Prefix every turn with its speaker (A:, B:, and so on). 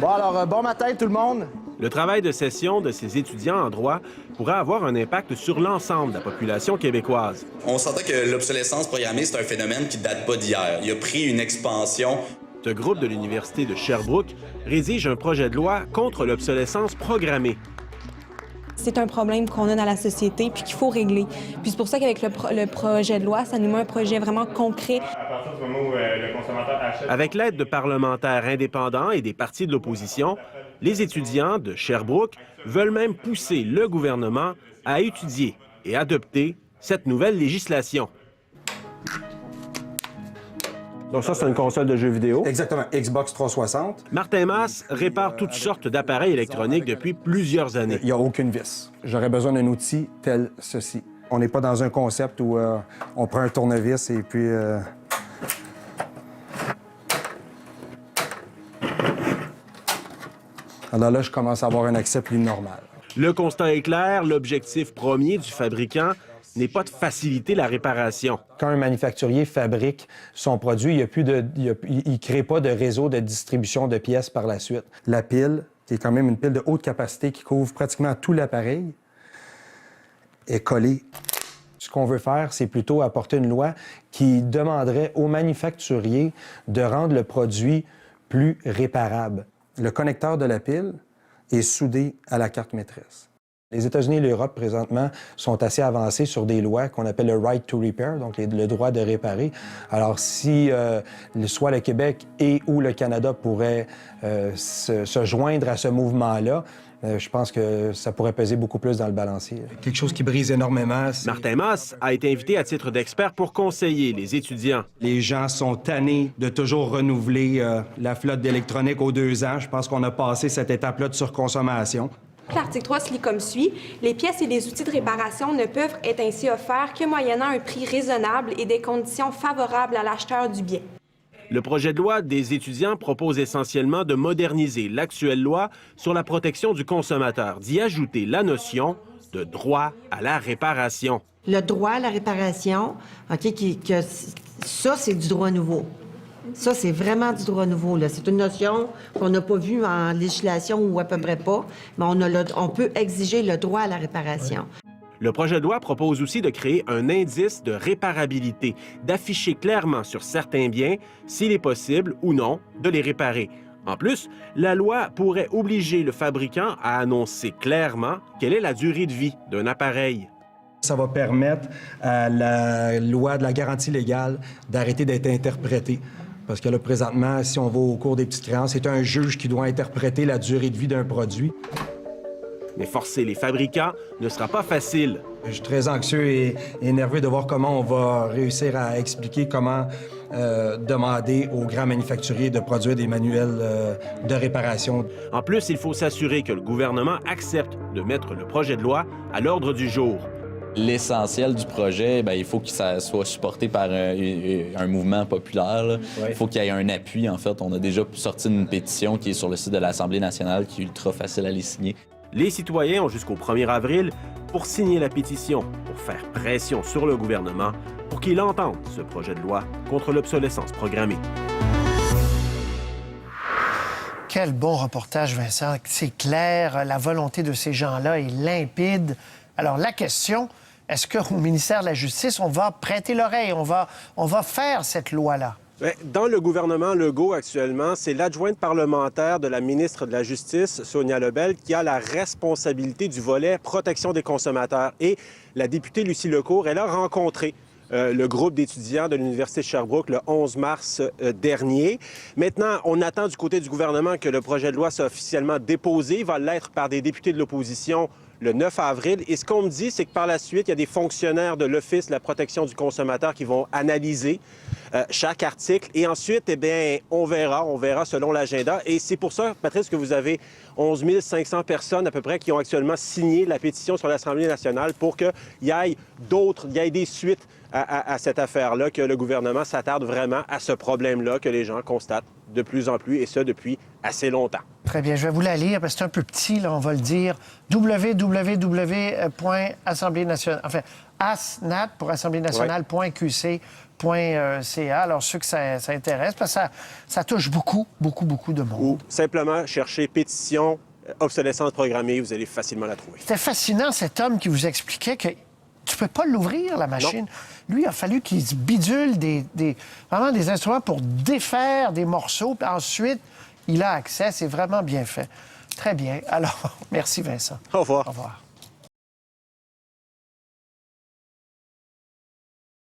A: Bon, alors, bon matin tout le monde.
B: Le travail de session de ces étudiants en droit pourrait avoir un impact sur l'ensemble de la population québécoise.
C: On s'entend que l'obsolescence programmée, c'est un phénomène qui date pas d'hier. Il a pris une expansion.
B: Ce groupe de l'Université de Sherbrooke rédige un projet de loi contre l'obsolescence programmée.
D: C'est un problème qu'on a dans la société puis qu'il faut régler. Puis c'est pour ça qu'avec le projet de loi, ça nous met un projet vraiment concret.
E: À partir du moment où le consommateur achète...
B: Avec l'aide de parlementaires indépendants et des partis de l'opposition, les étudiants de Sherbrooke veulent même pousser le gouvernement à étudier et adopter cette nouvelle législation. Donc ça, c'est une console de jeux vidéo.
F: Exactement, Xbox 360.
B: Martin Masse répare toutes sortes d'appareils électroniques depuis plusieurs années.
F: Il n'y a aucune vis. J'aurais besoin d'un outil tel ceci. On n'est pas dans un concept où on prend un tournevis et puis... Alors là, je commence à avoir un accès plus normal.
B: Le constat est clair, l'objectif premier du fabricant n'est pas de faciliter la réparation.
F: Quand un manufacturier fabrique son produit, il ne crée pas de réseau de distribution de pièces par la suite. La pile, qui est quand même une pile de haute capacité qui couvre pratiquement tout l'appareil, est collée. Ce qu'on veut faire, c'est plutôt apporter une loi qui demanderait aux manufacturiers de rendre le produit plus réparable. Le connecteur de la pile est soudé à la carte maîtresse. Les États-Unis et l'Europe, présentement, sont assez avancés sur des lois qu'on appelle le right to repair, donc le droit de réparer. Alors, si soit le Québec et ou le Canada pourraient se joindre à ce mouvement-là, je pense que ça pourrait peser beaucoup plus dans le balancier. Quelque chose qui brise énormément.
B: Martin Masse a été invité à titre d'expert pour conseiller les étudiants.
F: Les gens sont tannés de toujours renouveler la flotte d'électronique aux 2 ans. Je pense qu'on a passé cette étape-là de surconsommation.
D: L'article 3 se lit comme suit. Les pièces et les outils de réparation ne peuvent être ainsi offerts que moyennant un prix raisonnable et des conditions favorables à l'acheteur du bien.
B: Le projet de loi des étudiants propose essentiellement de moderniser l'actuelle loi sur la protection du consommateur, d'y ajouter la notion de droit à la réparation.
G: Le droit à la réparation, ça, c'est du droit nouveau. Ça, c'est vraiment du droit nouveau. C'est une notion qu'on n'a pas vue en législation ou à peu près pas, mais on peut exiger le droit à la réparation.
B: Le projet de loi propose aussi de créer un indice de réparabilité, d'afficher clairement sur certains biens s'il est possible ou non de les réparer. En plus, la loi pourrait obliger le fabricant à annoncer clairement quelle est la durée de vie d'un appareil.
F: Ça va permettre à la loi de la garantie légale d'arrêter d'être interprétée. Parce que là, présentement, si on va au cours des petites créances, c'est un juge qui doit interpréter la durée de vie d'un produit.
B: Mais forcer les fabricants ne sera pas facile.
F: Je suis très anxieux et nerveux de voir comment on va réussir à expliquer comment demander aux grands manufacturiers de produire des manuels de réparation.
B: En plus, il faut s'assurer que le gouvernement accepte de mettre le projet de loi à l'ordre du jour.
H: L'essentiel du projet, il faut que ça soit supporté par un mouvement populaire. Là. Il faut qu'il y ait un appui, en fait. On a déjà sorti une pétition qui est sur le site de l'Assemblée nationale, qui est ultra facile à les signer.
B: Les citoyens ont jusqu'au 1er avril pour signer la pétition, pour faire pression sur le gouvernement pour qu'il entende ce projet de loi contre l'obsolescence programmée.
I: Quel bon reportage, Vincent. C'est clair, la volonté de ces gens-là est limpide. Alors, la question, est-ce qu'au ministère de la Justice, on va prêter l'oreille, on va faire cette loi-là?
B: Dans le gouvernement Legault actuellement, c'est l'adjointe parlementaire de la ministre de la Justice, Sonia Lebel, qui a la responsabilité du volet protection des consommateurs. Et la députée Lucie Lecourt, elle a rencontré le groupe d'étudiants de l'Université de Sherbrooke le 11 mars dernier. Maintenant, on attend du côté du gouvernement que le projet de loi soit officiellement déposé. Il va l'être par des députés de l'opposition le 9 avril. Et ce qu'on me dit, c'est que par la suite, il y a des fonctionnaires de l'Office de la protection du consommateur qui vont analyser chaque article. Et ensuite, eh bien, on verra selon l'agenda. Et c'est pour ça, Patrice, que vous avez 11 500 personnes à peu près qui ont actuellement signé la pétition sur l'Assemblée nationale pour qu'il y ait des suites à cette affaire-là, que le gouvernement s'attarde vraiment à ce problème-là que les gens constatent de plus en plus, et ça depuis assez longtemps.
I: Très bien, je vais vous la lire parce que c'est un peu petit, là, on va le dire. www.assemblée nationale, asnat pour Assemblée nationale.qc.ca. Alors, ceux que ça intéresse, parce que ça touche beaucoup de monde.
B: Ou simplement chercher pétition obsolescence programmée, vous allez facilement la trouver.
I: C'était fascinant, cet homme qui vous expliquait que tu peux pas l'ouvrir, la machine. Non. Lui, il a fallu qu'il se bidule vraiment des instruments pour défaire des morceaux. Puis ensuite, il a accès. C'est vraiment bien fait. Très bien. Alors, merci Vincent.
B: Au revoir.
I: Au revoir.